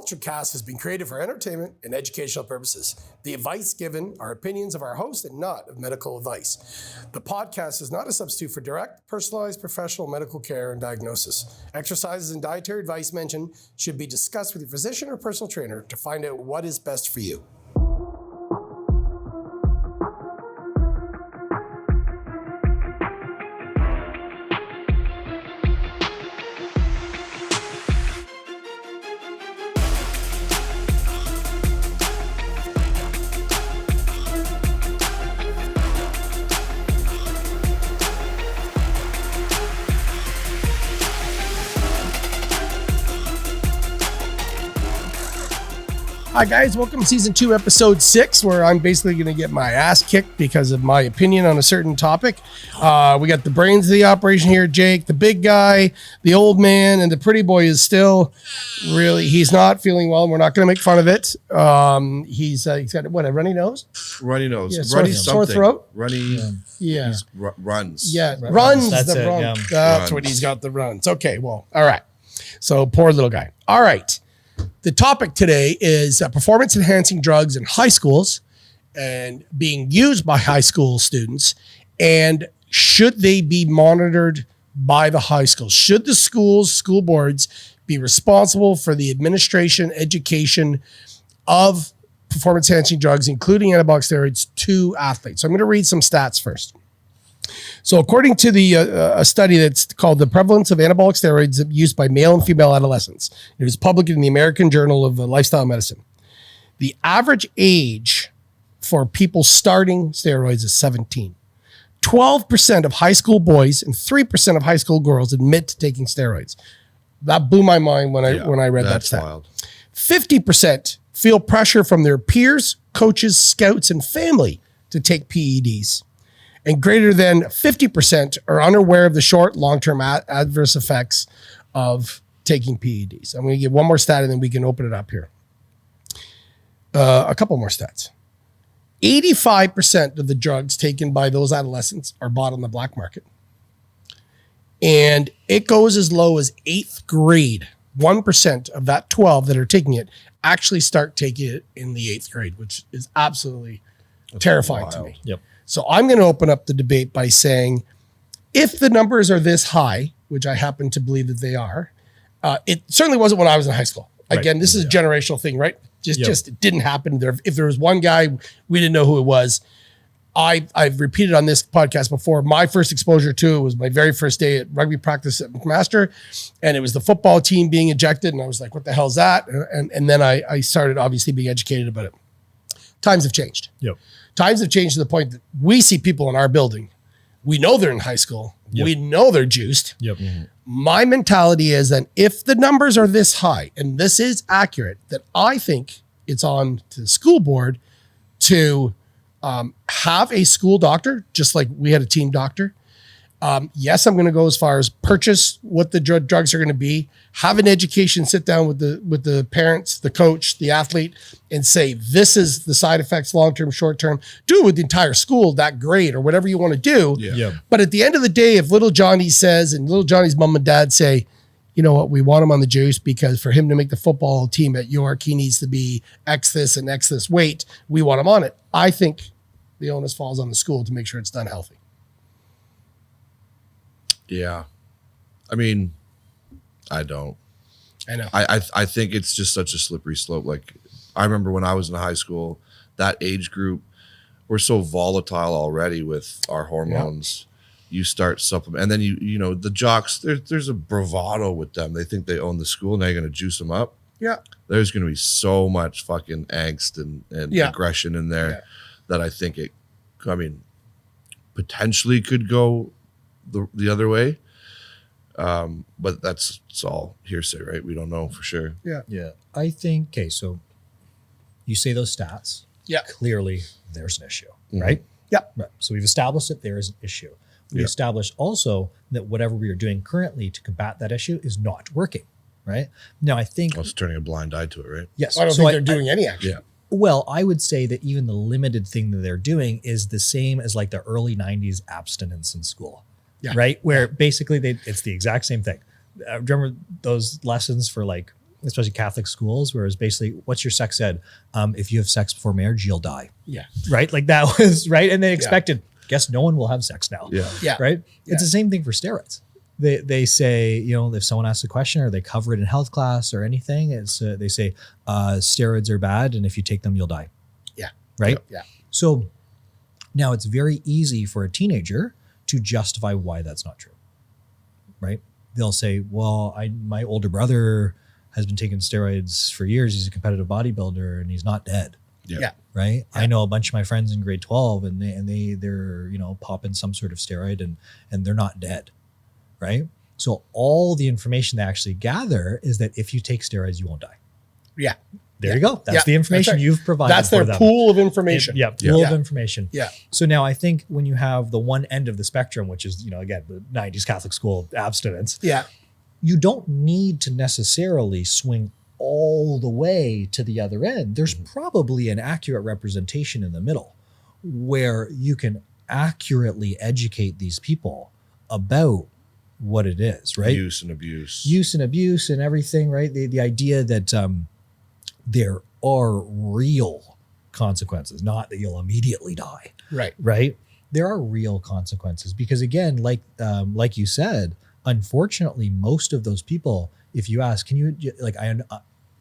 Kultured Kast has been created for entertainment and educational purposes. The advice given are opinions of our host and not of medical advice. The podcast is not a substitute for direct, personalized, professional medical care and diagnosis. Exercises and dietary advice mentioned should be discussed with your physician or personal trainer to find out what is best for you. Hi guys, welcome to season 2, episode 6, where I'm basically going to get my ass kicked because of my opinion on a certain topic. We got the brains of the operation here, Jake, the big guy, the old man, and the pretty boy is still he's not feeling well, and we're not going to make fun of it. He's got, what, a runny nose? Runny nose. Yeah, runny sore throat? Runny. Yeah. Runs. Yeah, runs. That's the it, run. yeah. That's Runs. what he's got, the runs. Okay, well, all right. So poor little guy. All right. The topic today is performance-enhancing drugs in high schools and being used by high school students, and should they be monitored by the high schools? Should the school boards be responsible for the administration, education of performance-enhancing drugs, including anabolic steroids, to athletes? So I'm going to read some stats first. So according to a study that's called The Prevalence of Anabolic Steroids Used by Male and Female Adolescents, it was published in the American Journal of Lifestyle Medicine. The average age for people starting steroids is 17. 12% of high school boys and 3% of high school girls admit to taking steroids. That blew my mind when I read that stat. Wild. 50% feel pressure from their peers, coaches, scouts, and family to take PEDs. And greater than 50% are unaware of the short, long-term adverse effects of taking PEDs. I'm going to give one more stat and then we can open it up here. A couple more stats. 85% of the drugs taken by those adolescents are bought on the black market. And it goes as low as 8th grade. 1% of that 12 that are taking it actually start taking it in the 8th grade, which is absolutely terrifying to me. Yep. So I'm going to open up the debate by saying, if the numbers are this high, which I happen to believe that they are, it certainly wasn't when I was in high school. Again, this is a generational thing, right? Just it didn't happen. If there was one guy, we didn't know who it was. I've repeated on this podcast before, my first exposure to it was my very first day at rugby practice at McMaster, and it was the football team being ejected, and I was like, what the hell is that? And then I started obviously being educated about it. Times have changed. Yep. Times have changed to the point that we see people in our building. We know they're in high school. Yep. We know they're juiced. Yep. My mentality is that if the numbers are this high, and this is accurate, that I think it's on to the school board to have a school doctor, just like we had a team doctor. Yes, I'm going to go as far as purchase what the drugs are going to be, have an education, sit down with the parents, the coach, the athlete, and say, this is the side effects, long-term, short-term. Do it with the entire school, that grade, or whatever you want to do. Yeah. Yep. But at the end of the day, if little Johnny says, and little Johnny's mom and dad say, you know what, we want him on the juice because for him to make the football team at York, he needs to be X this and X this weight. We want him on it. I think the onus falls on the school to make sure it's done healthy. Yeah. I mean, I don't. I know. I think it's just such a slippery slope. Like, I remember when I was in high school, that age group, we're so volatile already with our hormones. You start supplement, and then you know, the jocks, there's a bravado with them. They think they own the school. Now you're going to juice them up. Yeah. There's going to be so much fucking angst and aggression in there that I think potentially could go the other way. But it's all hearsay, right? We don't know for sure. Yeah. I think, okay, so you say those stats. Yeah. Clearly there's an issue, Mhm. right? Yeah. Right. So we've established that there is an issue. We established also that whatever we are doing currently to combat that issue is not working, right? Now, I think... I was turning a blind eye to it, right? Yes. I don't think they're doing any action. Yeah. Well, I would say that even the limited thing that they're doing is the same as like the early 90s abstinence in school, right? Where basically it's the exact same thing. Remember those lessons for like especially Catholic schools, where it's basically, what's your sex ed? If you have sex before marriage, you'll die. Yeah. Right? Like that was, right? And they expected, guess no one will have sex now. Yeah. Yeah. Right? It's the same thing for steroids. They say, if someone asks a question or they cover it in health class or anything, it's they say steroids are bad, and if you take them, you'll die. Yeah. Right? Yeah. So now it's very easy for a teenager to justify why that's not true. Right? They'll say, well, my older brother has been taking steroids for years. He's a competitive bodybuilder and he's not dead. Yeah. Right. Yeah. I know a bunch of my friends in grade 12 and they're, popping some sort of steroid and they're not dead. Right. So all the information they actually gather is that if you take steroids, you won't die. Yeah. There you go. That's the information right. you've provided. That's their pool of information. Pool of information. Yeah. So now I think when you have the one end of the spectrum, which is, again, the 90s Catholic school abstinence. Yeah. You don't need to necessarily swing all the way to the other end. There's probably an accurate representation in the middle where you can accurately educate these people about what it is, right? Use and abuse and everything, right? The idea that there are real consequences, not that you'll immediately die. Right. There are real consequences because, again, like you said, unfortunately, most of those people, if you ask, can you,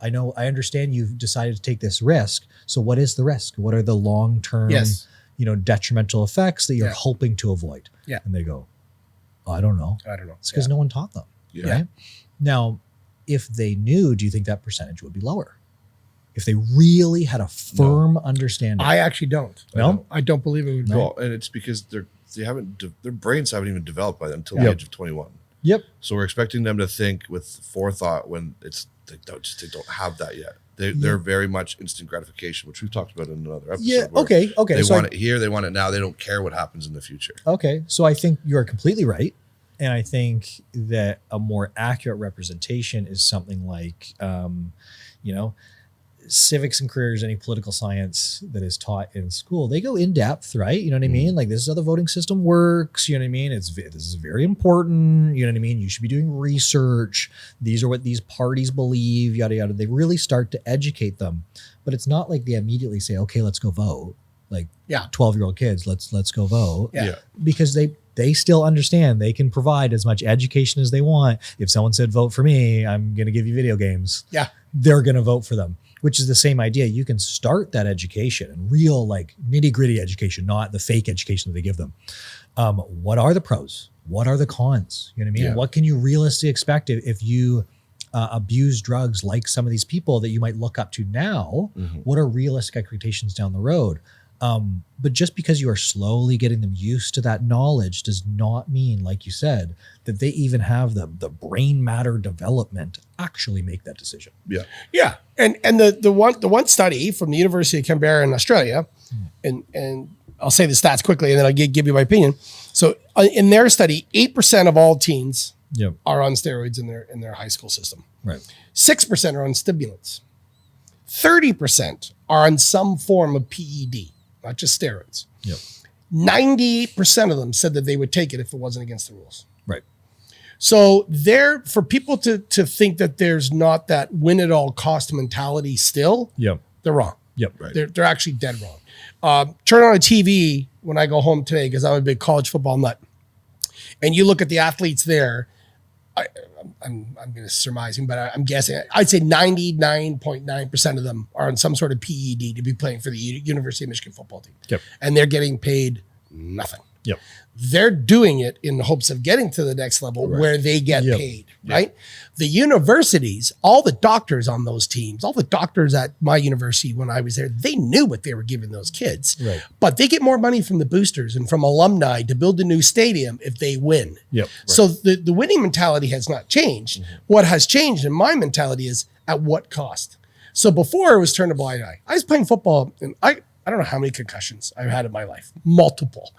I understand you've decided to take this risk. So what is the risk? What are the long-term, detrimental effects that you're hoping to avoid? Yeah. And they go, I don't know. It's because no one taught them. Yeah. Right? Now, if they knew, do you think that percentage would be lower? If they really had a firm understanding? I actually don't. No? I don't believe it would be. Well, and it's because their brains haven't even developed by until the age of 21. Yep. So we're expecting them to think with forethought when they don't have that yet. They're very much instant gratification, which we've talked about in another episode. Yeah. Okay. They want it here. They want it now. They don't care what happens in the future. Okay. So I think you're completely right. And I think that a more accurate representation is something like, civics and careers, any political science that is taught in school, they go in depth, right? You know what I mean? Like, this is how the voting system works. You know what I mean? This is very important. You know what I mean? You should be doing research. These are what these parties believe, yada, yada. They really start to educate them, but it's not like they immediately say, okay, let's go vote. Like 12-year-old kids, let's go vote. Yeah. Because they still understand they can provide as much education as they want. If someone said, vote for me, I'm going to give you video games. Yeah. They're going to vote for them, which is the same idea. You can start that education and real nitty gritty education, not the fake education that they give them. What are the pros? What are the cons? You know what I mean? Yeah. What can you realistically expect if you abuse drugs like some of these people that you might look up to now? Mm-hmm. What are realistic expectations down the road? But just because you are slowly getting them used to that knowledge does not mean, like you said, that they even have the brain matter development actually make that decision. Yeah. Yeah. And the one study from the University of Canberra in Australia, and I'll say the stats quickly and then I'll give you my opinion. So in their study, 8% of all teens are on steroids in their high school system. Right. 6% are on stimulants. 30% are on some form of PED, not just steroids. Yep. 98% of them said that they would take it if it wasn't against the rules. Right. So for people to think that there's not that win at all cost mentality still, they're wrong. Yep. Right. They're actually dead wrong. Turn on a TV when I go home today, because I'm a big college football nut, and you look at the athletes there. I'm going to surmising, but I'm guessing. I'd say 99.9% of them are on some sort of PED to be playing for the University of Michigan football team. Yep. And they're getting paid nothing. Yep. They're doing it in the hopes of getting to the next level where they get paid, right? The universities, all the doctors on those teams, all the doctors at my university when I was there, they knew what they were giving those kids. Right. But they get more money from the boosters and from alumni to build a new stadium if they win. Yep. So the winning mentality has not changed. Mm-hmm. What has changed in my mentality is at what cost? So before it was turn a blind eye. I was playing football and I don't know how many concussions I've had in my life. Multiple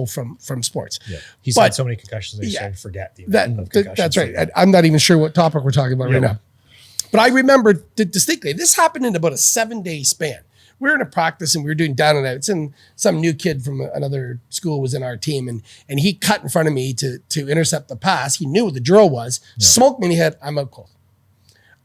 from sports. Yeah. He's had so many concussions that he started to forget the amount of concussions. That's right. I'm not even sure what topic we're talking about right now. But I remember distinctly, this happened in about a 7-day span. We were in a practice and we were doing down and outs, and some new kid from another school was in our team, and he cut in front of me to intercept the pass. He knew what the drill was, smoked me in the head. I'm out cold.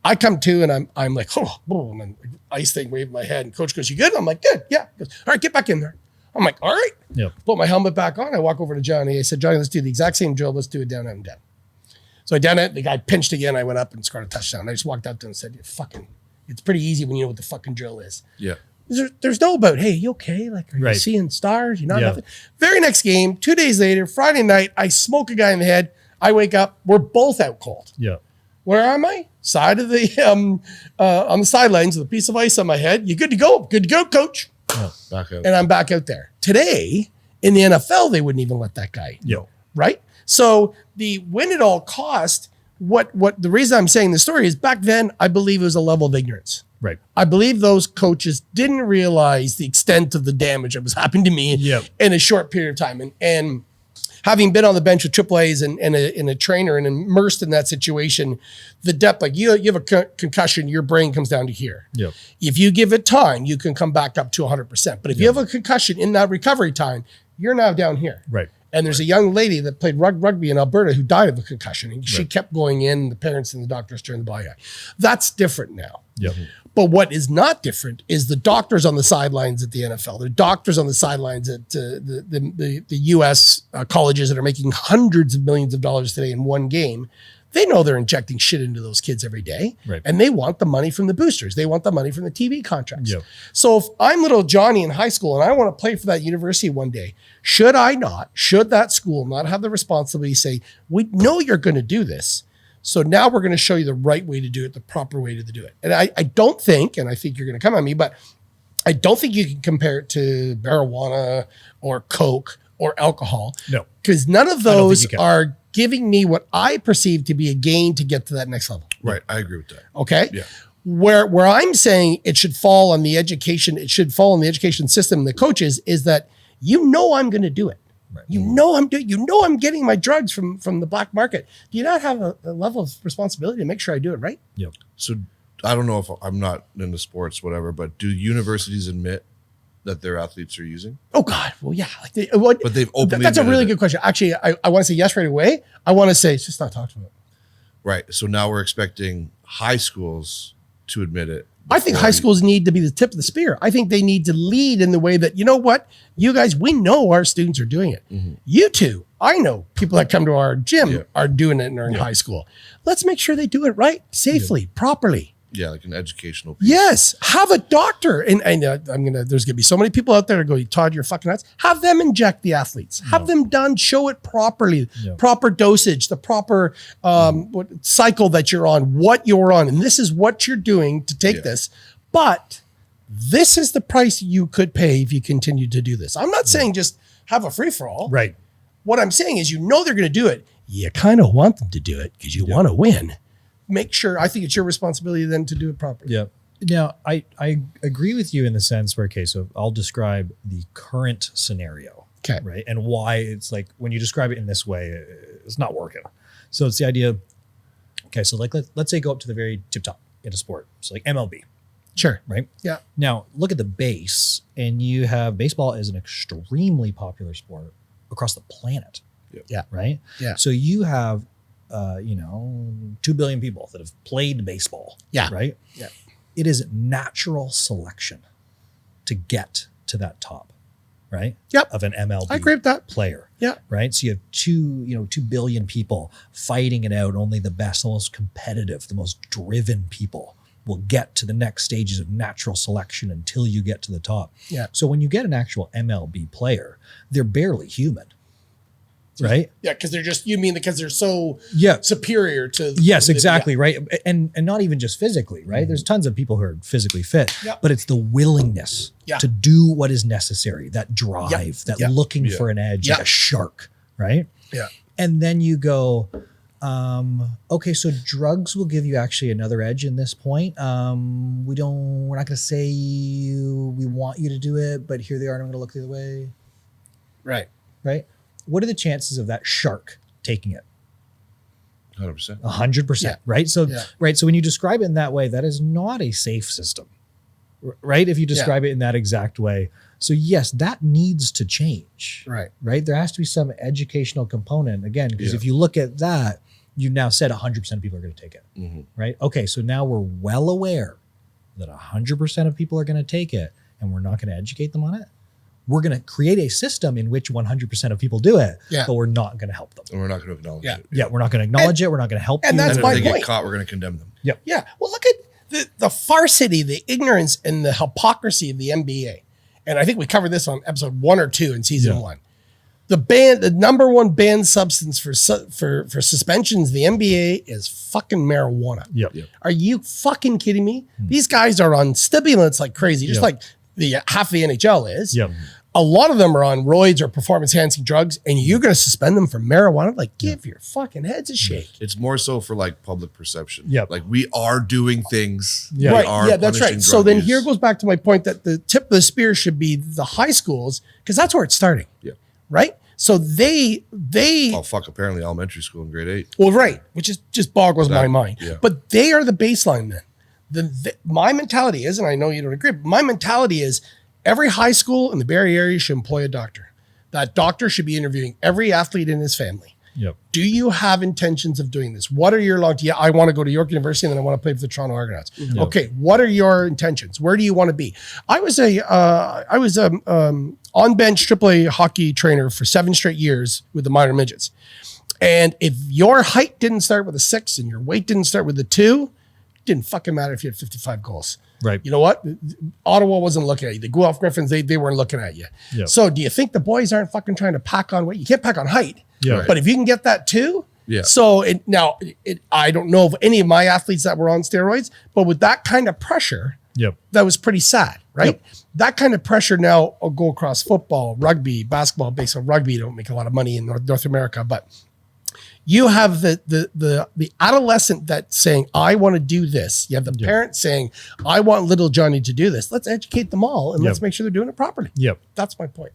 I come to and I'm like, oh, boom, and ice thing waving my head. And coach goes, you good? I'm like, good. Yeah. He goes, all right, get back in there. I'm like, all right. Yep. Put my helmet back on. I walk over to Johnny. I said, Johnny, let's do the exact same drill. Let's do it down and down. So I done it. The guy pinched again. I went up and scored a touchdown. I just walked out to him and said, it's pretty easy when you know what the fucking drill is. Yeah. There's no about, hey, you okay? Like, are you seeing stars? You're not nothing. Very next game, 2 days later, Friday night, I smoke a guy in the head. I wake up. We're both out cold. Yeah. Where am I? Side of the on the sidelines with a piece of ice on my head. You good to go? Good to go, coach. Oh, back out. And I'm back out there. Today, in the NFL, they wouldn't even let that guy go. Right? So the win at all cost, what the reason I'm saying this story is back then, I believe it was a level of ignorance. Right. I believe those coaches didn't realize the extent of the damage that was happening to me in a short period of time. And having been on the bench with AAAs and a trainer and immersed in that situation, the depth, like you have a concussion, your brain comes down to here. Yep. If you give it time, you can come back up to 100%. But if you have a concussion in that recovery time, you're now down here. Right. And there's a young lady that played rugby in Alberta who died of a concussion. And she kept going in, the parents and the doctors turned the blind eye. That's different now. Yep. But what is not different is the doctors on the sidelines at the NFL, the doctors on the sidelines at the U.S. Colleges that are making hundreds of millions of dollars today in one game. They know they're injecting shit into those kids every day. Right. And they want the money from the boosters. They want the money from the TV contracts. Yep. So if I'm little Johnny in high school and I want to play for that university one day, should that school not have the responsibility to say, we know you're going to do this. So now we're going to show you the right way to do it, the proper way to do it. And I don't think, and I think you're going to come at me, but I don't think you can compare it to marijuana or Coke or alcohol. No. Because none of those are giving me what I perceive to be a gain to get to that next level. Right. I agree with that. Okay. Yeah. Where I'm saying it should fall on the education, education system and the coaches is that I'm going to do it. Right. I'm getting my drugs from the black market. Do you not have a level of responsibility to make sure I do it right? Yep. So I don't know if I'm not into sports, whatever, but do universities admit that their athletes are using? Oh God. Well, yeah. But they've openly That's a really good question. Actually, I want to say yes right away. I want to say it's just not talked about. Right. So now we're expecting high schools to admit it. I think high schools need to be the tip of the spear. I think they need to lead in the way that, you know what, you guys, we know our students are doing it. Mm-hmm. You too, I know people that come to our gym are doing it and are in high school. Let's make sure they do it right, safely, properly. Yeah, like an educational piece. Yes, have a doctor. And there's gonna be so many people out there that go, Todd, you're fucking nuts. Have them inject the athletes. Have them done, show it properly, proper dosage, the proper cycle that you're on, what you're on. And this is what you're doing to take this. But this is the price you could pay if you continue to do this. I'm not saying just have a free-for-all. Right. What I'm saying is they're going to do it. You kind of want them to do it because you want to win. Make sure, I think it's your responsibility then to do it properly. Yeah. Now, I agree with you in the sense where, so I'll describe the current scenario. Okay. Right. And why it's like, when you describe it in this way, it's not working. So it's the idea, so like, let's say go up to the very tip top in a sport. So like MLB. Sure. Right. Yeah. Now look at the base, and you have baseball is an extremely popular sport across the planet. Yeah. Right. Yeah. So you have, 2 billion people that have played baseball. Yeah. Right. Yeah. It is natural selection to get to that top, right? Yep. Of an MLB I agree with that. player. Yeah. Right. So you have 2 billion people fighting it out. Only the best, the most competitive, the most driven people will get to the next stages of natural selection until you get to the top. Yeah. So when you get an actual MLB player, they're barely human. Right. Yeah, because they're just, because they're so superior to. Yes, exactly. Right. And not even just physically, right? Mm-hmm. There's tons of people who are physically fit, but it's the willingness to do what is necessary, that drive, that looking for an edge, like a shark, right? Yeah. And then you go, okay, so drugs will give you actually another edge in this point. We're not going to say we want you to do it, but here they are, and I'm going to look the other way. Right. Right. What are the chances of that shark taking it? 100%. 100%. Right. So, So when you describe it in that way, that is not a safe system, right? If you describe it in that exact way. So yes, that needs to change. Right. Right. There has to be some educational component again, because if you look at that, You now said 100% of people are going to take it, right? Okay, so now we're well aware that 100% of people are going to take it, and we're not going to educate them on it. We're going to create a system in which 100% of people do it, but we're not going to help them. And we're not going to acknowledge it. Yeah, we're not going to acknowledge it. We're not going to help and you. that's And my if they point. get caught, we're going to condemn them. Yeah. Well, look at the farcity, the ignorance, and the hypocrisy of the NBA. And I think we covered this on episode 1 or 2 in season 1. The number one banned substance for suspensions, the NBA, is fucking marijuana. Yep. Are you fucking kidding me? These guys are on stimulants like crazy, just like the half the NHL is. Yep. A lot of them are on roids or performance enhancing drugs, and you're going to suspend them for marijuana? Like, give your fucking heads a shake. It's more so for like public perception. Yep. Like we are doing things. Yeah. We Right. are Yeah, that's punishing right. So drug then use. here goes back to my point that the tip of the spear should be the high schools, because that's where it's starting. Yeah. Right? So they Oh fuck! Apparently, elementary school in grade 8. well, right, which is just boggles my mind. Yeah. But they are the baseline then. My mentality is, and I know you don't agree, but my mentality is every high school in the Bay Area should employ a doctor. That doctor should be interviewing every athlete in his family. Yep. Do you have intentions of doing this? What are your yeah, I want to go to York University and then I want to play for the Toronto Argonauts. Yep. Okay, what are your intentions? Where do you want to be? I was a on bench AAA hockey trainer for 7 straight years with the minor midgets. And if your height didn't start with a 6 and your weight didn't start with a 2, it didn't fucking matter if you had 55 goals. Right. You know what? Ottawa wasn't looking at you. The Guelph Griffins, they weren't looking at you. Yep. So do you think the boys aren't fucking trying to pack on weight? You can't pack on height. Yeah. But if you can get that too, Yeah. So I don't know of any of my athletes that were on steroids, but with that kind of pressure, Yep. that was pretty sad, right? Yep. That kind of pressure now will go across football, rugby, basketball. Based on rugby, don't make a lot of money in North America, but you have the adolescent that's saying, I want to do this. You have the parent saying, I want little Johnny to do this. Let's educate them all and let's make sure they're doing it properly. Yep. That's my point.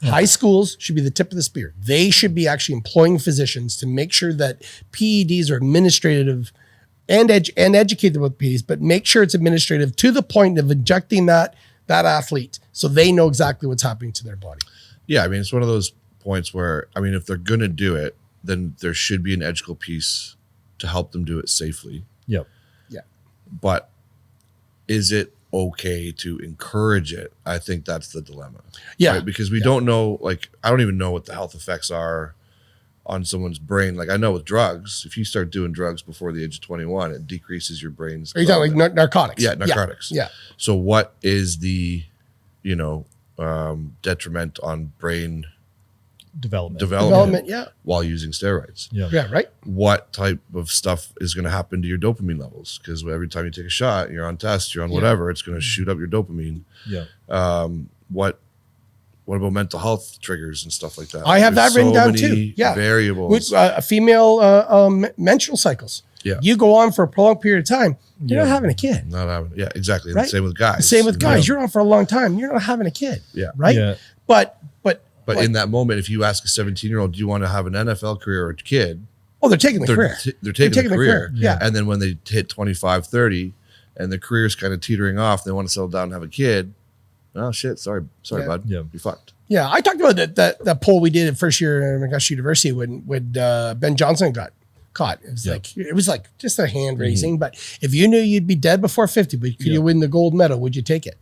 High schools should be the tip of the spear. They should be actually employing physicians to make sure that PEDs are administrative and educate them about PEDs, but make sure it's administrative to the point of injecting that athlete so they know exactly what's happening to their body. Yeah, I mean, it's one of those points where, I mean, if they're going to do it, then there should be an educational piece to help them do it safely. Yep. Yeah. But is it okay to encourage it? I think that's the dilemma. Yeah. Right? Because we don't know, like, I don't even know what the health effects are on someone's brain. Like, I know with drugs, if you start doing drugs before the age of 21, it decreases your brain's Are you talking like narcotics? Yeah, narcotics. Yeah. So what is the, detriment on brain Development. Yeah. while using steroids? Yeah. Yeah. Right. What type of stuff is going to happen to your dopamine levels? Because every time you take a shot, you're on test, you're on whatever, it's going to shoot up your dopamine. Yeah. What about mental health triggers and stuff like that? I have There's that written down many too. Yeah. variables. With female menstrual cycles. Yeah. You go on for a prolonged period of time, you're not having a kid. Not having, yeah, exactly. And Right. same with guys. Same with guys. Yeah. You're on for a long time. You're not having a kid. Yeah. Right. Yeah. But But in that moment, if you ask a 17-year-old, do you want to have an NFL career or a kid? oh, they're taking the career. They're taking the career. Yeah. And then when they hit 25, 30, and their career's kind of teetering off, they want to settle down and have a kid. Oh, shit. Sorry, Yeah. bud. Yeah. You're fucked. Yeah, I talked about that poll we did in first year at McGush University when Ben Johnson got caught. It was like just a hand raising. But if you knew you'd be dead before 50, but could you win the gold medal, would you take it?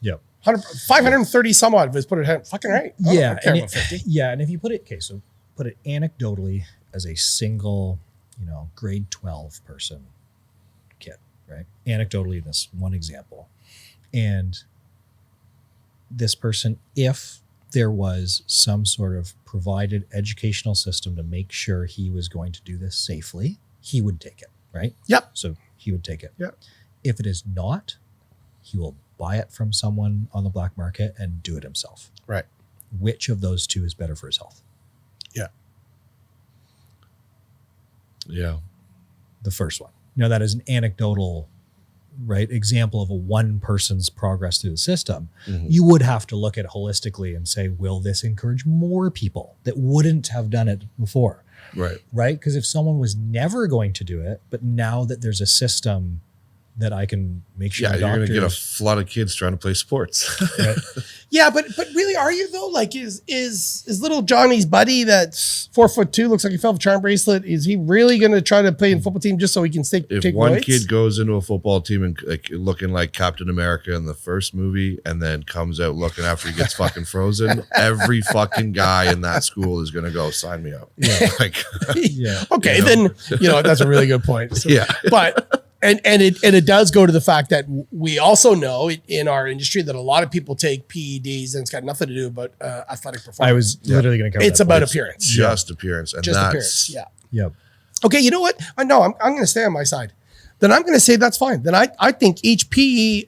Yep. 530 some odd was put it fucking right. I don't care about 50. Yeah, and if you put it put it anecdotally as a single, grade 12 person kid, right? Anecdotally, this one example. And this person, if there was some sort of provided educational system to make sure he was going to do this safely, he would take it, right? Yep. So he would take it. Yep. If it is not, he will buy it from someone on the black market and do it himself. Right. Which of those two is better for his health? Yeah. Yeah. The first one. That is an anecdotal, right, example of a one person's progress through the system. Mm-hmm. You would have to look at it holistically and say, will this encourage more people that wouldn't have done it before? Right. Right? Because if someone was never going to do it, but now that there's a system that I can make sure Yeah, the you're doctor gonna get a flood of kids trying to play sports. right? Yeah, but really, are you though? Like, is little Johnny's buddy that's 4'2", looks like he fell off a charm bracelet? Is he really going to try to play in a football team just so he can take One weights? kid goes into a football team and like looking like Captain America in the first movie, and then comes out looking after he gets fucking frozen, every fucking guy in that school is gonna go sign me up. Yeah. Like, Yeah. Okay, you know? then that's a really good point. So, yeah. but it does go to the fact that we also know in our industry that a lot of people take PEDs and it's got nothing to do about athletic performance. I was literally going to cover It's that about point. appearance. Just appearance. And Just that's appearance. Yeah. Yep. Okay, you know what? I know I'm going to stay on my side. Then I'm going to say that's fine. Then I think each PE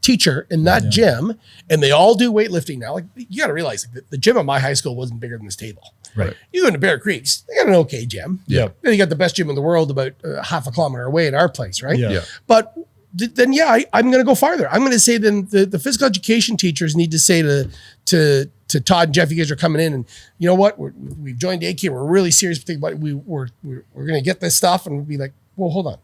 teacher in that gym, and they all do weightlifting now. Like, you got to realize the gym at my high school wasn't bigger than this table. Right. You go into Bear Creeks, they got an okay gym. Yeah. They got the best gym in the world about half a kilometer away at our place, right? Yeah. Yeah. But then, I'm going to go farther. I'm going to say then the physical education teachers need to say to Todd and Jeff, you guys are coming in, and you know what? We've joined AK. We're really serious. We're going to get this stuff, and we'll be like, well, hold on.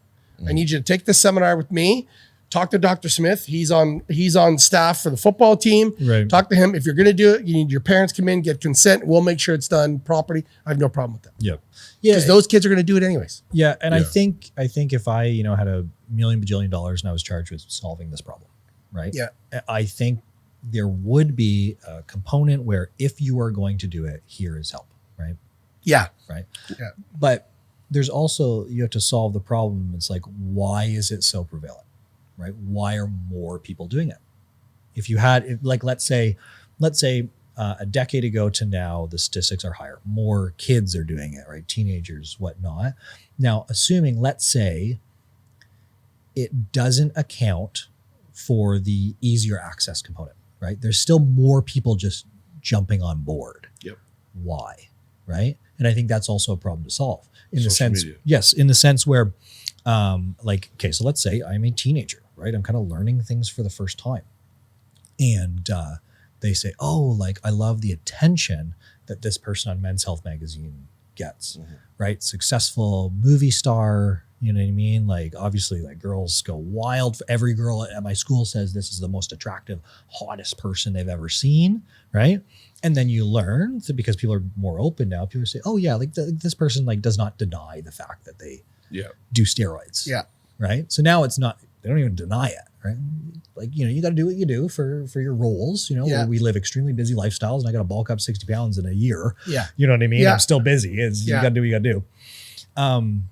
I need you to take this seminar with me. Talk to Dr. Smith. He's on staff for the football team. Right. Talk to him. If you're going to do it, you need your parents come in, get consent. We'll make sure it's done properly. I have no problem with that. Yep. Yeah. Because those kids are going to do it anyways. Yeah. And Yeah. I think if I, had $1 million bajillion and I was charged with solving this problem, right? Yeah. I think there would be a component where if you are going to do it, here is help, right? Yeah. Right. Yeah. But there's also, you have to solve the problem. It's like, why is it so prevalent, right? Why are more people doing it? If you had, let's say a decade ago to now, the statistics are higher. More kids are doing it, right? Teenagers, whatnot. Now, assuming, let's say, it doesn't account for the easier access component, right? There's still more people just jumping on board. Yep. Why, right? And I think that's also a problem to solve. In the Social sense, media. yes, in the sense where, okay, so let's say I'm a teenager, right? I'm kind of learning things for the first time. And they say, oh, I love the attention that this person on Men's Health magazine gets, right? Successful movie star, you know what I mean? Obviously, girls go wild. Every girl at my school says this is the most attractive, hottest person they've ever seen, right? And then you learn that because people are more open now, people say, oh yeah, this person does not deny the fact that they do steroids. Yeah. Right. So now it's not, they don't even deny it. Right. You got to do what you do for your roles, where we live extremely busy lifestyles and I got to bulk up 60 pounds in a year. Yeah. You know what I mean? Yeah. I'm still busy. You got to do what you got to do.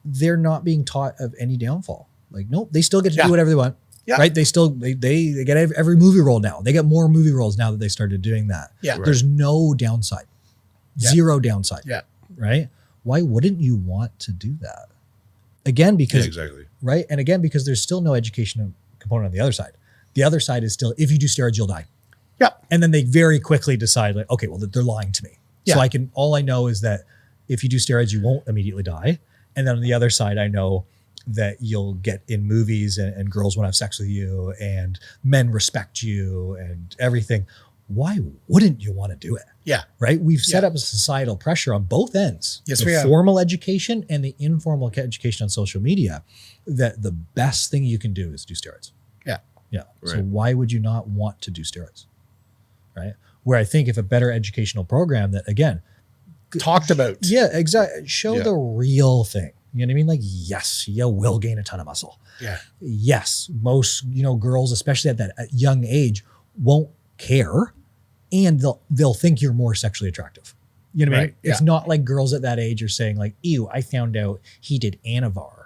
They're not being taught of any downfall. Nope, they still get to do whatever they want. Yeah. Right. They still, they get every movie role now. They get more movie roles now that they started doing that. Yeah. There's no downside, zero downside. Yeah. Right. Why wouldn't you want to do that? Again, because, exactly. Right. And again, because there's still no education component on the other side. The other side is still, if you do steroids, you'll die. Yeah. And then they very quickly decide okay, well, they're lying to me. Yeah. So all I know is that if you do steroids, you won't immediately die. And then on the other side, I know that you'll get in movies and girls want to have sex with you and men respect you and everything. Why wouldn't you want to do it? Yeah. Right. We've set up a societal pressure on both ends. Yes, the we have. formal education and the informal education on social media, that the best thing you can do is do steroids. Yeah. Yeah. Right. So why would you not want to do steroids? Right. Where I think if a better educational program that, again, talked about. Yeah, exactly. Show the real thing. You know what I mean? Yes, you will gain a ton of muscle. Yeah. Yes, most girls, especially at that young age, won't care, and they'll think you're more sexually attractive. You know what I mean? It's not like girls at that age are saying ew, I found out he did Anavar.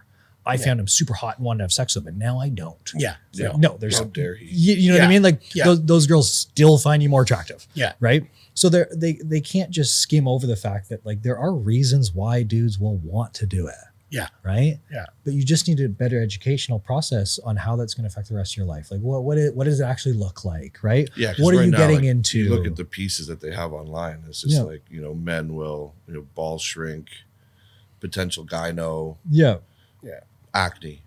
I found him super hot and wanted to have sex with him, and now I don't. Yeah. No, there's How dare he? You know what I mean? Those girls still find you more attractive. Yeah. Right. So they can't just skim over the fact that there are reasons why dudes will want to do it. Yeah. Right. Yeah. But you just need a better educational process on how that's going to affect the rest of your life. What does it actually look like? Right. Yeah. 'Cause What are right you now, getting into? You look at the pieces that they have online. It's just men will, balls shrink, potential gyno. Yeah. Yeah. acne,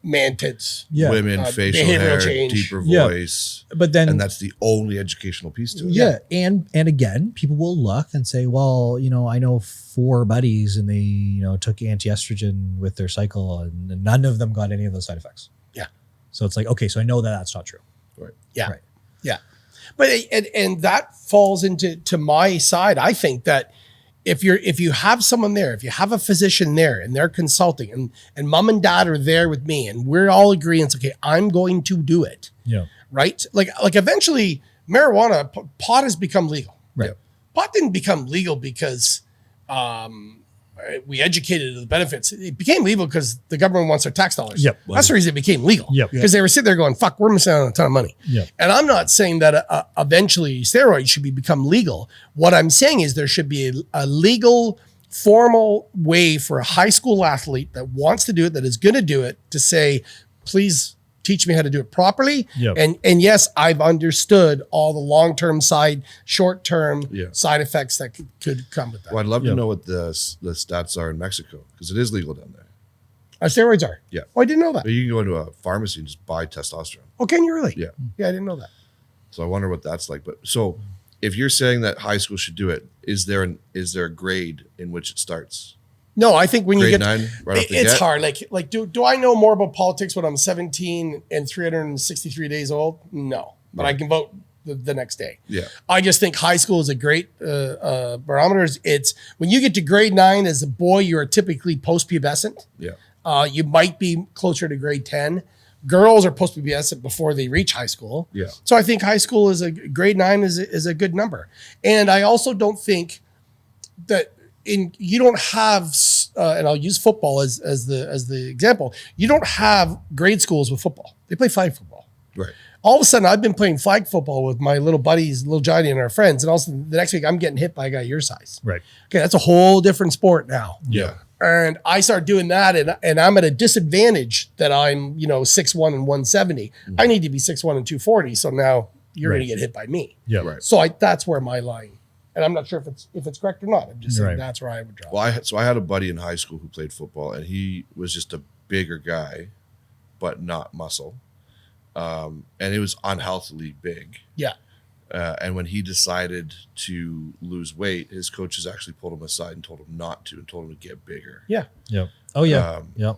mantids, women, facial hair, change. deeper voice. But then, and that's the only educational piece to it. Yeah. And again, people will look and say, well, I know 4 buddies and they, took anti-estrogen with their cycle and none of them got any of those side effects. Yeah. So it's like, okay, so I know that that's not true. Right. Yeah. Right. Yeah. But, and that falls into my side. I think that if you have someone there, if you have a physician there and they're consulting and mom and dad are there with me and we're all agreeing, okay, I'm going to do it. Yeah. Right. Like eventually marijuana, pot has become legal. Right. Pot didn't become legal because we educated the benefits. It became legal because the government wants their tax dollars. Yep. That's the reason it became legal. Yep. Because they were sitting there going, fuck, we're missing out on a ton of money. Yep. And I'm not saying that eventually steroids should become legal. What I'm saying is there should be a legal, formal way for a high school athlete that wants to do it, that is going to do it, to say, please teach me how to do it properly. Yep. And yes, I've understood all the long-term short-term side effects that could come with that. Well, I'd love to know what the stats are in Mexico, because it is legal down there. Steroids are? Yeah. Oh, I didn't know that. But you can go into a pharmacy and just buy testosterone. Oh, can you really? Yeah. Yeah, I didn't know that. So I wonder what that's like. But so if you're saying that high school should do it, is there a grade in which it starts? No, I think when Grade you get 9, right off the it's get? hard. Like do I know more about politics when I'm 17 and 363 days old? No, but I can vote the next day. Yeah. I just think high school is a great barometer. It's when you get to grade 9 as a boy, you are typically post-pubescent. Yeah. You might be closer to grade 10. Girls are post-pubescent before they reach high school. Yeah. So I think high school grade 9 is a good number. And I also don't think that you don't have, and I'll use football as the example. You don't have grade schools with football. They play flag football. Right. All of a sudden, I've been playing flag football with my little buddies, little Johnny and our friends, and also the next week I'm getting hit by a guy your size. Right. Okay, that's a whole different sport now. Yeah. And I start doing that, and I'm at a disadvantage that I'm 6'1" and 170. I need to be 6'1" and 240. So now you're going to get hit by me. Yeah. Right. So that's where my line. And I'm not sure if it's correct or not. I'm just saying that's where I would draw. Well, I had a buddy in high school who played football, and he was just a bigger guy, but not muscle. And it was unhealthily big. Yeah. And when he decided to lose weight, his coaches actually pulled him aside and told him not to, and told him to get bigger. Yeah. Yeah. Oh yeah. Yeah.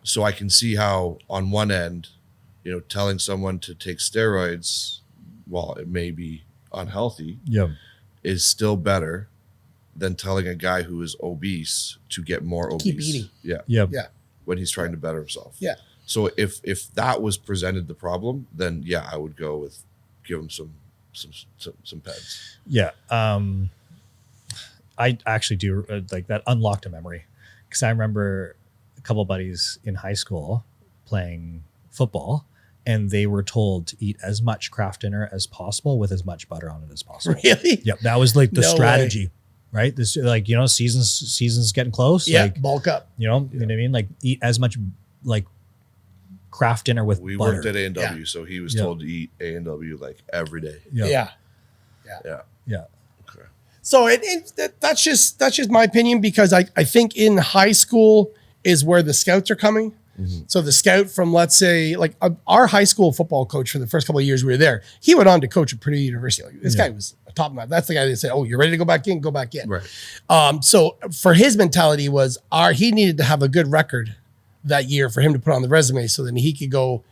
So I can see how on one end, telling someone to take steroids, while it may be unhealthy, is still better than telling a guy who is obese to get more obese. Keep eating. Yeah. Yeah. Yeah. When he's trying to better himself. Yeah. So if that was presented the problem, then yeah, I would go with give him some PEDs. Yeah. I actually do like that unlocked a memory, because I remember a couple of buddies in high school playing football, and they were told to eat as much Kraft dinner as possible with as much butter on it as possible. Really? Yep. That was like the No strategy, way. right? This season's getting close. Yeah. Like, Bulk up. you know what I mean? Like eat as much like Kraft dinner with We butter. worked at A&W, so he was told to eat A&W like every day. Yeah. Yeah. Okay. So that's just my opinion, because I think in high school is where the scouts are coming. Mm-hmm. So the scout from, let's say, like our high school football coach for the first couple of years we were there, he went on to coach at Purdue University. Like, this guy was a top man. That's the guy that said, "Oh, you're ready to go back in? Go back in." Right. So for his mentality was he needed to have a good record that year for him to put on the resume, so then he could go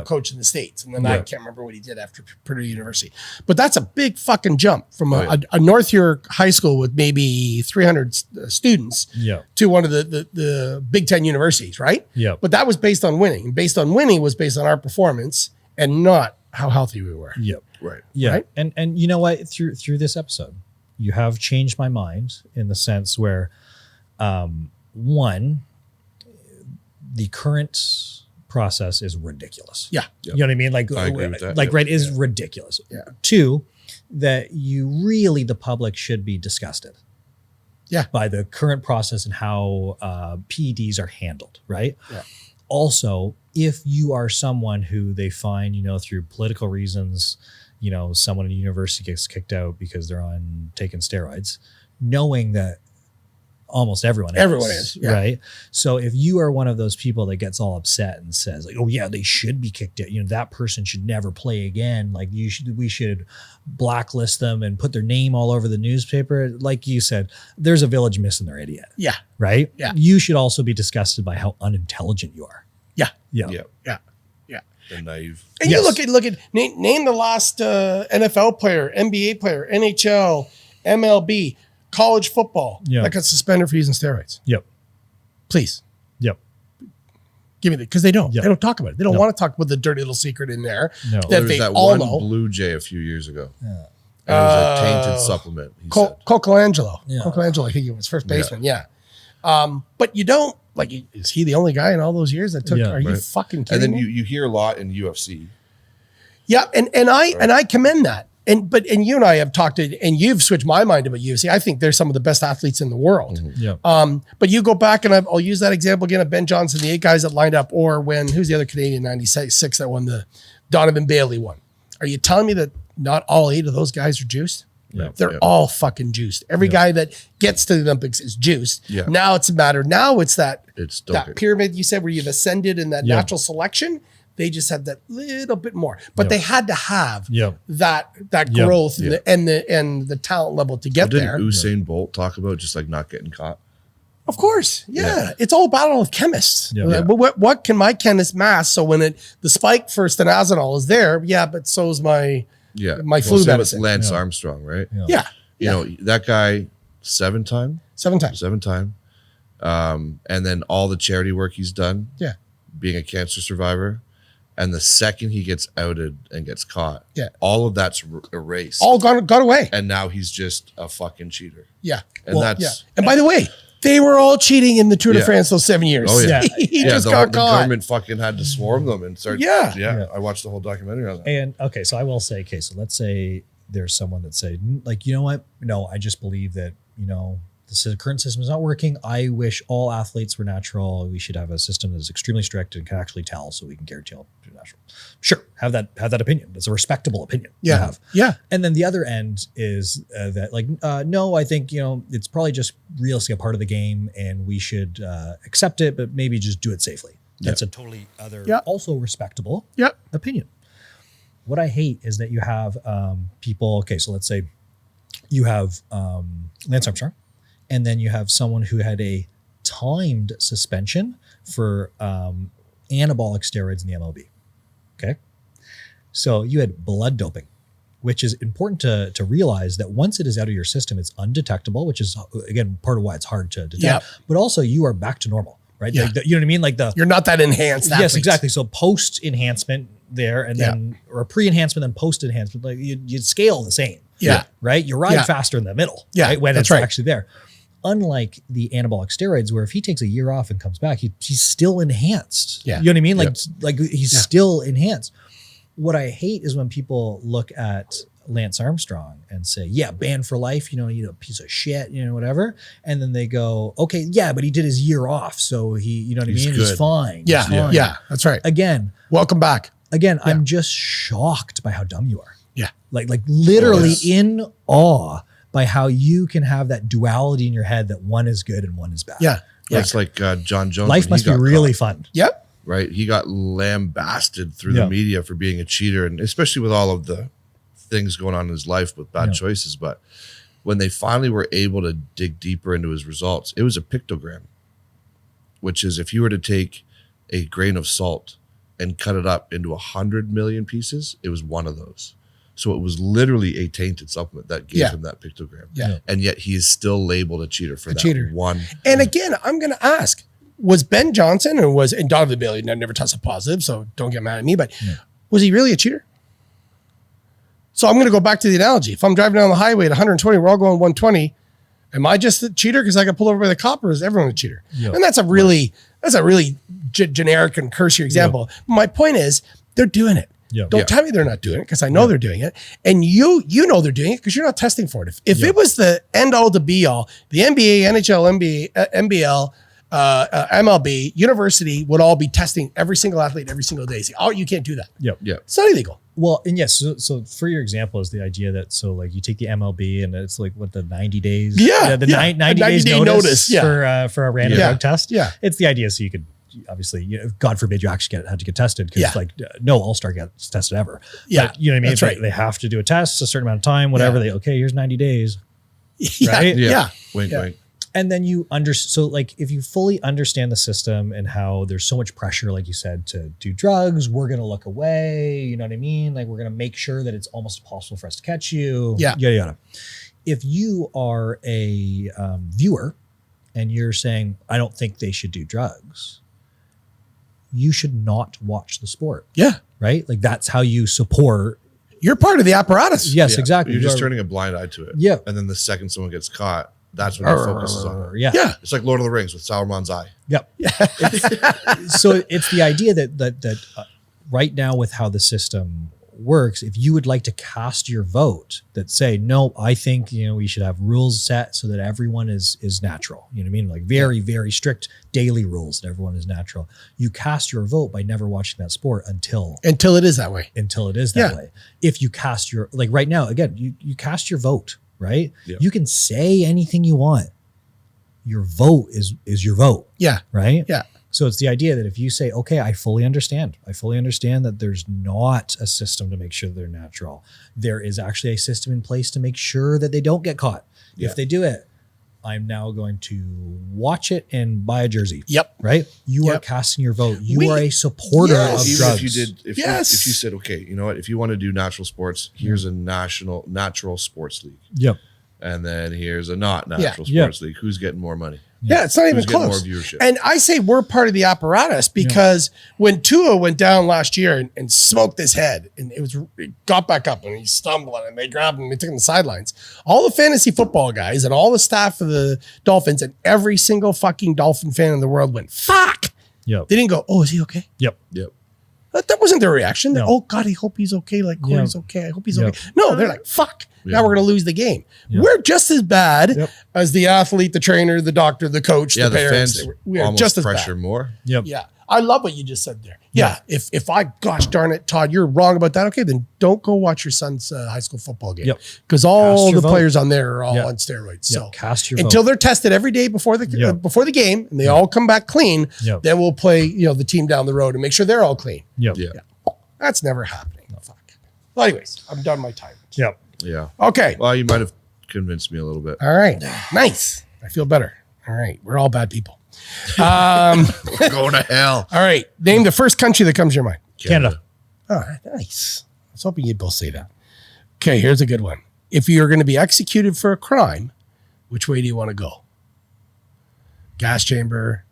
coach in the States. And then I can't remember what he did after Purdue University. But that's a big fucking jump from a North York high school with maybe 300 students to one of the Big Ten universities, right? Yeah. But that was based on winning. And based on winning was based on our performance and not how healthy we were. Yep. Right. Yeah. Right? And you know what? Through this episode, you have changed my mind in the sense where, one, the current process is ridiculous. Yeah. You know what I mean? Like, I agree with that. like, right, is ridiculous. Yeah. Two, that the public should be disgusted. Yeah. By the current process and how PEDs are handled, right? Yeah. Also, if you are someone who they find, through political reasons, someone in university gets kicked out because they're taking steroids, knowing that almost everyone is, yeah. right? So if you are one of those people that gets all upset and says like, oh yeah, they should be kicked out, that person should never play again, like we should blacklist them and put their name all over the newspaper, like you said, there's a village missing their idiot. Yeah. Right. Yeah. You should also be disgusted by how unintelligent you are. Yeah. Yeah. And naive. And you look at name the last NFL player, NBA player, NHL, MLB, college football that got suspended for using steroids. Yep. Please. Yep. Give me that, because they don't. Yep. They don't talk about it. They don't want to talk about the dirty little secret in there No. that they that all one know. Blue Jay a few years ago. Yeah. And it was a tainted supplement. He said. Colangelo. Yeah. Colangelo, I think he was first baseman. Yeah. But you don't, like, is he the only guy in all those years that took? Yeah, are you right. fucking And kidding then me? you hear a lot in UFC. Yeah, and I commend that. And you and I have talked to, and you've switched my mind about UFC. I think they're some of the best athletes in the world. Mm-hmm. Yeah. But you go back, and I'll use that example again of Ben Johnson, the 8 guys that lined up, or who's the other Canadian 96 that won the Donovan Bailey one. Are you telling me that not all 8 of those guys are juiced? Yeah. They're all fucking juiced. Every guy that gets to the Olympics is juiced. Yeah. Now it's a matter. Now it's that doping. pyramid you said where you've ascended in that natural selection. They just have that little bit more, but they had to have that growth and the talent level to get there. Didn't Usain Bolt talk about just like not getting caught? Of course, it's all a battle of chemists. Yeah. Like, what can my chemist mask? So when the spike for stenazanol is there, but so is my flu same with medicine. Lance Armstrong, right? Yeah. You know, that guy 7 time. And then all the charity work he's done. Yeah. Being a cancer survivor. And the second he gets outed and gets caught, all of that's erased. All got away. And now he's just a fucking cheater. Yeah. And And by the way, they were all cheating in the Tour de France those 7 years. Oh, yeah. He just got the caught. government fucking had to swarm them and start. Yeah. I watched the whole documentary on that. And okay, so I will say, so let's say there's someone that say, like, you know what? No, I just believe that, the current system is not working. I wish all athletes were natural. We should have a system that is extremely strict and can actually tell, so we can guarantee all natural. Sure, have that opinion. It's a respectable opinion. Yeah, to have. yeah. And then the other end is that, like, no, I think it's probably just realistically a part of the game, and we should accept it, but maybe just do it safely. That's a totally other, also respectable opinion. What I hate is that you have people. Okay, so let's say you have Lance Armstrong. And then you have someone who had a timed suspension for anabolic steroids in the MLB. Okay. So you had blood doping, which is important to realize that once it is out of your system, it's undetectable, which is, again, part of why it's hard to detect. But also you are back to normal, right? Yeah. You know what I mean? Like you're not that enhanced. Yes, exactly. So post enhancement there, and then, or pre enhancement, then post enhancement, like you scale the same. Yeah. Right. You ride faster in the middle. Yeah. Right? When that's it's right. actually there. Unlike the anabolic steroids, where if he takes a year off and comes back, he's still enhanced. Yeah. You know what I mean? Like he's still enhanced. What I hate is when people look at Lance Armstrong and say, yeah, banned for life, you're a piece of shit, whatever. And then they go, okay, yeah, but he did his year off. So he's good. He's fine. Yeah. He's fine. Yeah. That's right. Again, welcome back. I'm just shocked by how dumb you are. Yeah. Like literally in awe by how you can have that duality in your head that one is good and one is bad. Yeah. It's like John Jones. Life must be really fun. Yep. Right. He got lambasted through the media for being a cheater, and especially with all of the things going on in his life with bad choices. But when they finally were able to dig deeper into his results, it was a pictogram, which is if you were to take a grain of salt and cut it up into 100 million pieces, it was one of those. So it was literally a tainted supplement that gave him that pictogram. Yeah. And yet he is still labeled a cheater for cheater. one. And again, I'm going to ask, was Ben Johnson and Donovan Bailey never tested positive, so don't get mad at me, but was he really a cheater? So I'm going to go back to the analogy. If I'm driving down the highway at 120, we're all going 120. Am I just a cheater because I got pulled over by the cop, or is everyone a cheater? Yeah. And that's a really generic and cursory example. Yeah. My point is they're doing it. Yeah. Don't tell me they're not doing it, because I know they're doing it. And you know they're doing it because you're not testing for it. If it was the end all to be all, the NBA, NHL, NBA, NBL, MLB, university would all be testing every single athlete every single day. Say, oh, you can't do that. Yep. It's not illegal. Well, and yes, so for your example is the idea that like you take the MLB and it's like what the 90 days, the 90 days notice for a random drug test. Yeah, it's the idea so you could obviously, God forbid you actually had to get tested because no all-star gets tested ever. Yeah, but, you know what I mean. That's right. They have to do a test a certain amount of time, whatever. Here's 90 days. Right? Yeah. Wink. And then so like if you fully understand the system and how there's so much pressure, like you said, to do drugs, we're going to look away. You know what I mean? Like we're going to make sure that it's almost impossible for us to catch you. Yeah. Yada, yada. If you are a viewer and you're saying, I don't think they should do drugs, you should not watch the sport. Yeah. Right? Like that's how you support. You're part of the apparatus. Yes, exactly. You're just turning a blind eye to it. Yeah. And then the second someone gets caught, that's when the focus is on it. Yeah. It's like Lord of the Rings with Sauron's eye. Yep. So it's the idea that right now with how the system works, if you would like to cast your vote that say, no, I think, we should have rules set so that everyone is natural. You know what I mean? Like very, very strict daily rules that everyone is natural. You cast your vote by never watching that sport until it is that way. Way. If you cast your, like right now, again, you cast your vote, right? Yeah. You can say anything you want. Your vote is your vote. Yeah. Right? Yeah. So it's the idea that if you say, okay, I fully understand that there's not a system to make sure they're natural. There is actually a system in place to make sure that they don't get caught. Yeah. If they do it, I'm now going to watch it and buy a jersey. Yep. Right? You are casting your vote. You are a supporter of Even drugs. if you said, okay, you know what, if you want to do natural sports, here's a natural sports league. Yep. And then here's a not natural sports league. Who's getting more money? Yeah, it's not even Who's getting close. more viewership? And I say we're part of the apparatus because when Tua went down last year and smoked his head and it got back up and he's stumbling and they grabbed him and they took him to the sidelines, all the fantasy football guys and all the staff of the Dolphins and every single fucking Dolphin fan in the world went, fuck. Yep. They didn't go, oh, is he okay? Yep. That wasn't their reaction. No. Oh, God, I hope he's okay. Like, Corey's okay. I hope he's okay. Yep. No, they're like, fuck. Now we're going to lose the game. Yep. We're just as bad as the athlete, the trainer, the doctor, the coach, the parents. Fans We are almost just as pressure bad. more. Yep. Yeah. I love what you just said there. Yeah. If gosh darn it, Todd, you're wrong about that. Okay, then don't go watch your son's high school football game. Yep. Because all the vote. players on there are all on steroids. Yep. So Cast your until vote. they're tested every day before the game and they all come back clean, then we'll play, the team down the road and make sure they're all clean. Yep. Yeah. That's never happening. Fuck. Well, anyways, I'm done my time. Yep. Yeah. Okay. Well, you might have convinced me a little bit. All right. Nice. I feel better. All right. We're all bad people. We're going to hell. All right. Name the first country that comes to your mind. Canada. All right. Nice. I was hoping you'd both say that. Okay. Here's a good one. If you're going to be executed for a crime, which way do you want to go? Gas chamber,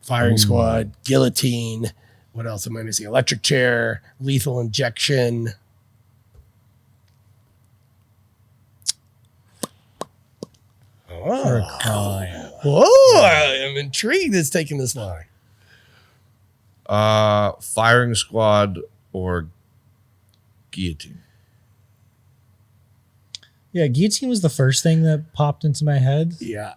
firing squad, guillotine. What else am I missing? Electric chair, lethal injection. For a crime. Whoa, I am intrigued it's taking this long. Firing squad or guillotine. Yeah, guillotine was the first thing that popped into my head. Yeah.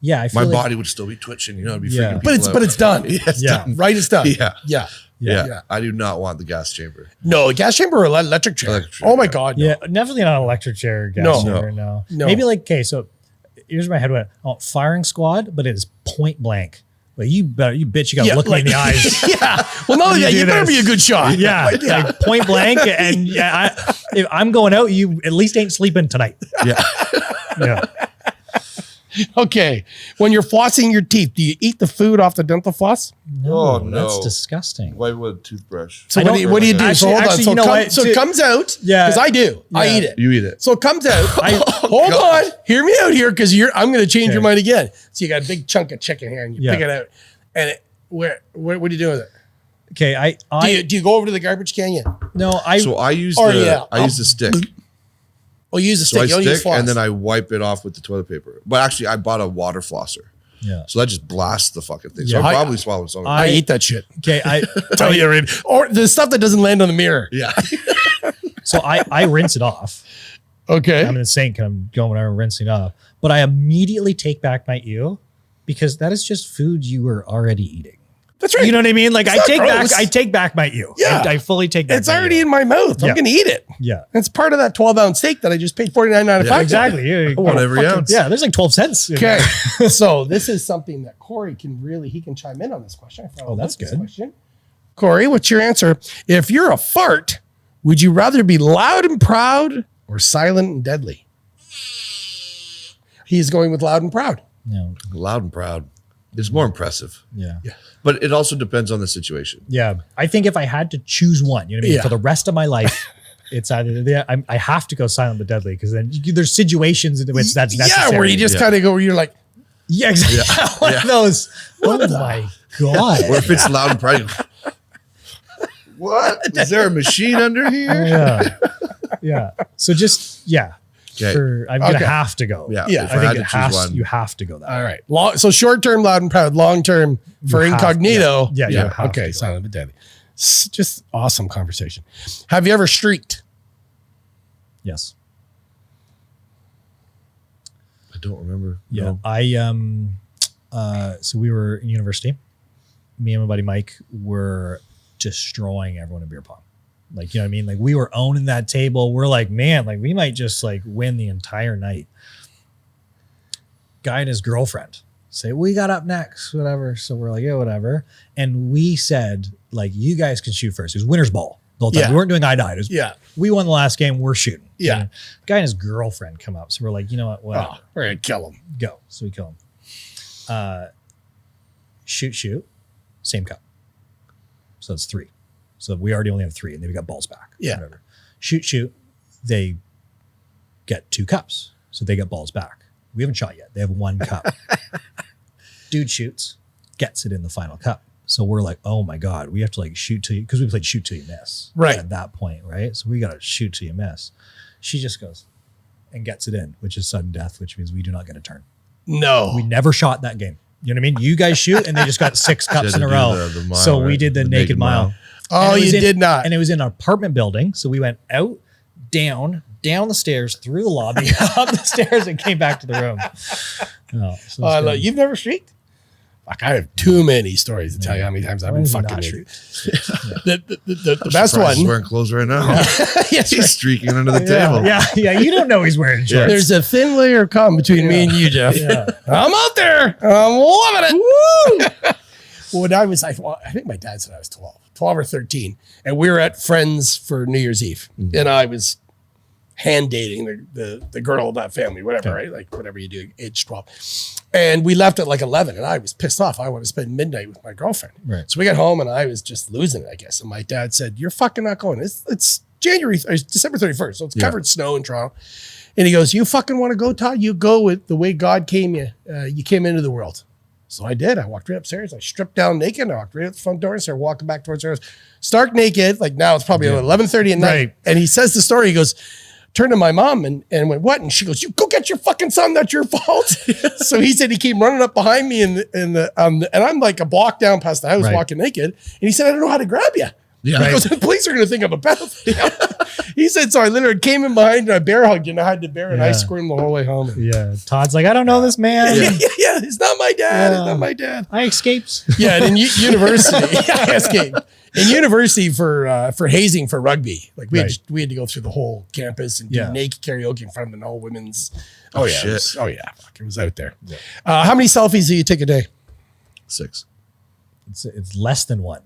Yeah, I feel My like, body would still be twitching, it'd be Yeah. freaking But people out. it's done. It's Yeah. done. Right, it's done. Yeah. Yeah. Yeah. I do not want the gas chamber. No, a gas chamber or electric chair? Electric chair, Oh my yeah. God. No. Yeah, definitely not an electric chair. Gas No. chamber, no. No. Maybe like, okay, so here's where my head went. Oh, firing squad, but it is point blank. Like you bitch, you gotta look me in the eyes. Yeah. Well, no, You you do better this. be a good shot. Yeah, like point blank. And if I'm going out, you at least ain't sleeping tonight. Yeah. Yeah. Okay. When you're flossing your teeth, do you eat the food off the dental floss? Oh, no. That's disgusting. Why with a toothbrush? So I what do don't you do? really- So hold Actually, on. you know what? So it comes out. Yeah. Because I do. I Yeah. eat it. You eat it. So it comes out. Hold on. Hear me out here because I'm going to change your mind again. So you got a big chunk of chicken here and you pick it out. And what do you do with it? Okay, Do you go over to the garbage can? Yeah. So I use Or, I use the stick. Oh, use a So I stick. You don't use stick floss. and then I wipe it off with the toilet paper. But actually, I bought a water flosser. Yeah. So that just blasts the fucking thing. Yeah. So I probably swallowed some of it. I eat that shit. Okay, Tell you, right? Or the stuff that doesn't land on the mirror. Yeah. so I rinse it off. Okay. I'm in the sink and I'm going and rinsing off. But I immediately take back my ew because that is just food you were already eating. That's right. You know what I mean? Like It's not I take back my ew. Yeah. I fully take back It's my already ew. in my mouth. I'm Yeah. going to eat it. Yeah. It's part of that 12-ounce steak that I just paid $49.95. Yeah, Exactly. Yeah. I want every ounce. Yeah, there's like 12 cents. Okay. So this is something that Corey he can chime in on this question. I Oh, that's this good. question. Corey, what's your answer? If you're a fart, would you rather be loud and proud or silent and deadly? He's going with loud and proud. No. Loud and proud. It's more impressive. Yeah. But it also depends on the situation. Yeah. I think if I had to choose one, you know what I mean? Yeah. For the rest of my life, it's either I have to go silent but deadly because then there's situations in which that's necessary. Yeah, where you just kind of go, where you're like, Yeah, exactly. Yeah. One Yeah. of those. Oh my God. Or if it's loud and proud. What? Is there a machine under here? Yeah. Yeah. So just, yeah. Okay. I'm going Okay. to have to go. Yeah. Yeah. If I I, think had to it choose has, one. you have to go that all way. right. So short term, loud and proud. Long term for You have- incognito. yeah, you have to Okay. go. Silent but deadly. Just awesome conversation. Have you ever streaked? Yes. I don't remember. Yeah. No. So we were in university. Me and my buddy Mike were destroying everyone in beer pong. Like, you know what I mean? Like we were owning that table. We're like, man, like we might just like win the entire night. Guy and his girlfriend say, we got up next, whatever. So we're like, yeah, whatever. And we said, like, you guys can shoot first. It was winner's ball the whole time. Yeah. We weren't doing eye to eye. It was, Yeah. we won the last game. We're shooting. Yeah. And guy and his girlfriend come up. So we're like, you know what? Whatever. Oh, we're going to kill him. Go. So we kill him. Shoot. Same cup. So it's 3. So we already only have 3 and then we got balls back. Yeah. Whatever. Shoot. They get 2 cups. So they get balls back. We haven't shot yet. They have 1 cup. Dude shoots, gets it in the final cup. So we're like, oh my God, we have to like shoot till you, because we played shoot till you miss. Right. At that point, right? So we got to shoot till you miss. She just goes and gets it in, which is sudden death, which means we do not get a turn. No. We never shot that game. You know what I mean? You guys shoot and they just got 6 cups in a to do row. the mile, So we right? did the The naked naked mile. mile. Oh, And it was you did not. And it was in an apartment building. So we went out, down the stairs, through the lobby, up the stairs, and came back to the room. Oh, so it's good. You've never streaked? Fuck, I have too many stories to tell you how many times I've When been is he fucking not streaked. The best Surprised he's one. wearing clothes right now. Yes, He's streaking under the Yeah, table. yeah. You don't know he's wearing shorts. There's a thin layer of calm between me and you, Jeff. Yeah. I'm out there. I'm loving it. Woo! When I think my dad said I was 12 or 13, and we were at Friends for New Year's Eve, and I was hand dating the girl of that family, whatever, right? Like whatever you do, age 12. And we left at like 11, and I was pissed off. I want to spend midnight with my girlfriend. Right. So we got home, and I was just losing it, I guess. And my dad said, "You're fucking not going. It's December 31st, so it's covered in snow in Toronto." And he goes, "You fucking want to go, Todd? You go with the way God came you came into the world." So I did. I walked right upstairs. I stripped down naked. I walked right out the front door and started walking back towards her house. Stark naked. Like now it's probably 11:30 at night. Right. And he says the story. He goes, turned to my mom and went, "What?" And she goes, "You go get your fucking son. That's your fault." So he said he came running up behind me and I'm like a block down past the house Right. walking naked. And he said, "I don't know how to grab you." Yeah. He goes, "The police are going to think I'm a pedophile." He said, "So I literally came in behind and I bear hugged you and I had to bear and I Yeah. squirmed the whole way home." Yeah. Todd's like, I don't know this man. Yeah, it's not my dad. Yeah. It's not my dad. I escaped. Yeah, and in university, I escaped. In university for hazing for rugby, like we Right. had to go through the whole campus and do Yeah. naked karaoke in front of an all women's. Oh, yeah, shit. Fuck, it was out there. How many selfies do you take a day? 6. It's less than 1.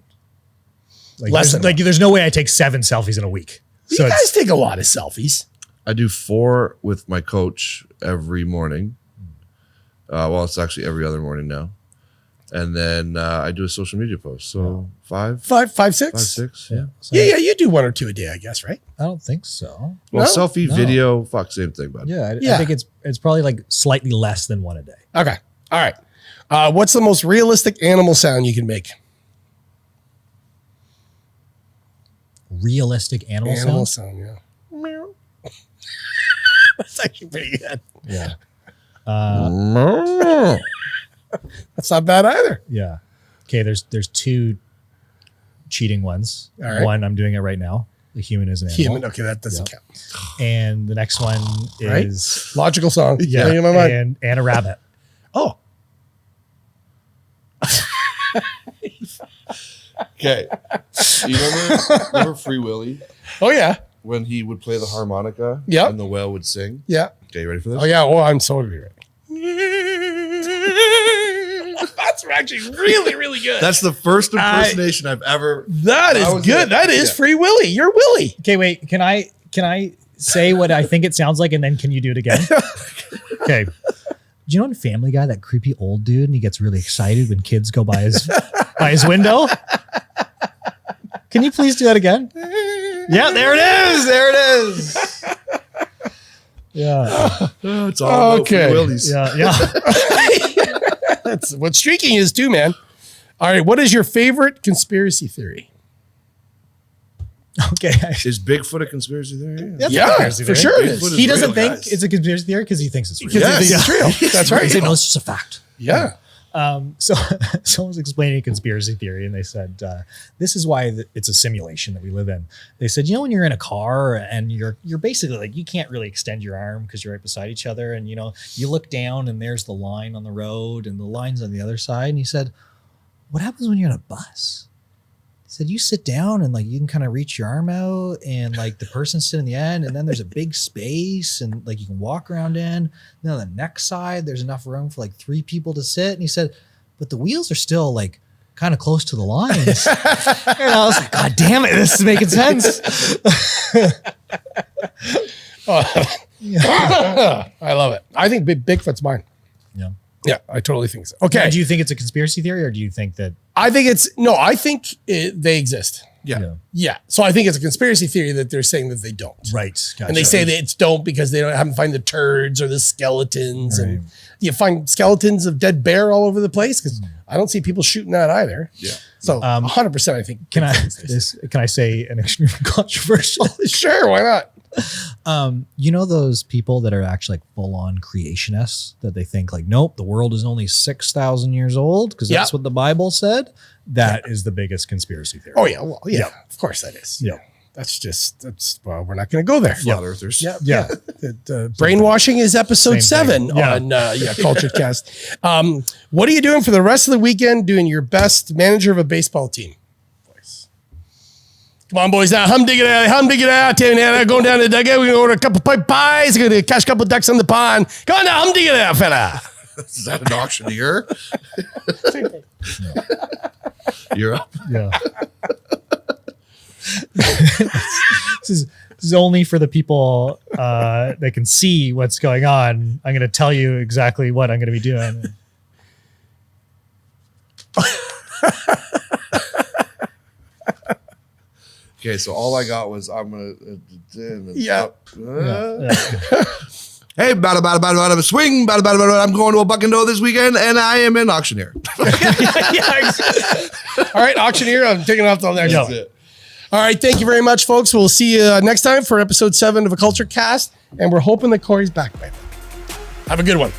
Less than there's no way I take 7 selfies in a week. So You guys it's take a lot of selfies. I do 4 with my coach every morning. Well, it's actually every other morning now. And then I do a social media post. So 5, Five, 6. 5, 6. yeah. So Yeah, you do 1 or 2 a day, I guess, right? I don't think so. Well, No? selfie, No. video, fuck, same thing, bud. Yeah, Yeah. I think it's probably like slightly less than 1 a day. Okay, all right. What's the most realistic animal sound you can make? Realistic animal Animal sound. sound, yeah. Meow. That's actually pretty good. Yeah. That's not bad either. Yeah. Okay, there's 2 cheating ones. All right. One, I'm doing it right now. The human is an animal. Human, okay, that doesn't count. And the next one Right? is Logical song. yeah, in my mind. and a rabbit. Oh, Okay. You remember Free Willy? Oh, yeah. When he would play the harmonica Yep. and the whale would sing? Yeah. Okay, you ready for this? Oh, yeah. Well, I'm so ready. That's actually really, really good. That's the first impersonation I've ever. That is good. That is Free Willy. You're Willy. Okay, wait. Can I say what I think it sounds like, and then can you do it again? Okay. Do you know in Family Guy that creepy old dude, and he gets really excited when kids go by his window? Can you please do that again? Yeah, there it is. There it is. Yeah. It's all about Free Willies. Yeah. That's what streaking is too, man. All right. What is your favorite conspiracy theory? Okay. Is Bigfoot a conspiracy theory? Yeah, for sure it is. He doesn't think it's a conspiracy theory because he thinks it's real. Because he thinks it's real. That's right. He knows it's just a fact. Yeah. So someone was explaining a conspiracy theory, and they said, this is why it's a simulation that we live in. They said, when you're in a car and you're basically like, you can't really extend your arm because you're right beside each other. And, you look down and there's the line on the road and the line's on the other side. And he said, what happens when you're in a bus? He said, you sit down and like, you can kind of reach your arm out and like the person's sitting in the end, and then there's a big space and like you can walk around in. And then on the next side, there's enough room for like 3 people to sit. And he said, but the wheels are still like kind of close to the lines. And I was like, God damn it, this is making sense. I love it. I think Bigfoot's mine. Yeah. Yeah, I totally think so. Okay. Now, do you think it's a conspiracy theory, or do you think that? I think they exist. Yeah. So I think it's a conspiracy theory that they're saying that they don't. Right. Gotcha. And they say that it's don't because they haven't find the turds or the skeletons. Right. And you find skeletons of dead bear all over the place because I don't see people shooting that either. Yeah. So 100% I think. Can I say an extremely controversial? Sure, why not? Those people that are actually like full on creationists that they think like, nope, the world is only 6,000 years old because that's what the Bible said. That is the biggest conspiracy theory. Oh yeah. Well, yeah, of course that is. Yeah. We're not going to go there. Flat earthers. Yeah. Brainwashing is episode 7 on Cultured Kast. What are you doing for the rest of the weekend doing your best manager of a baseball team? Come on, boys. Now, hum dig it out. Going down to the dugout. We're going to order a couple pipe pies. We're going to catch a couple ducks on the pond. Come on now, hum dig it out, fella. Is that an auctioneer? You're up. Yeah. This is only for the people that can see what's going on. I'm going to tell you exactly what I'm going to be doing. Okay, so all I got was I'm gonna hey, bada swing, bada. I'm going to a Buckendo this weekend, and I am an auctioneer. All right, auctioneer. I'm taking off till next. All right, thank you very much, folks. We'll see you next time for episode 7 of A Cultured Kast, and we're hoping that Corey's back by then. Have a good one.